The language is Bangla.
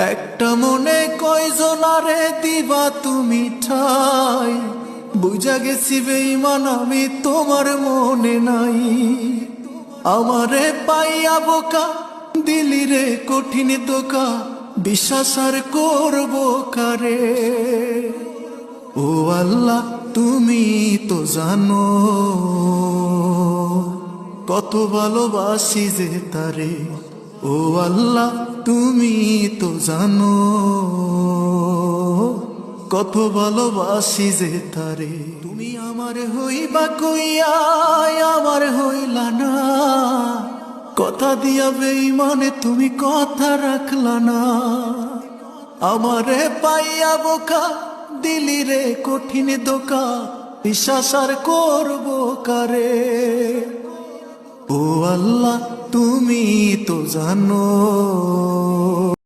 একটা মনে কয়জনারে দিবা তুমি ঠাই, বুঝা গেছি বেঈমান আমি তোমার মনে নাই। আমারে পাইয়া বোকা দিলি রে কঠিন দোকা, বিশ্বাস আর করব কারে। ও আল্লাহ তুমি তো জানো কত ভালোবাসি যে তারে। ও আল্লাহ তুমি তো জানো কত ভালোবাসি যে তারে। তুমি আমার হইবা কইয়া আমার হইলা না, কথা দিয়া বেঈমানে তুমি কথা রাখলা না। আমারে পাইয়া বোকা দিলি রে কঠিন দোকা, বিশ্বাস আর করব কারে। ও আল্লাহ তুমি তো জানো।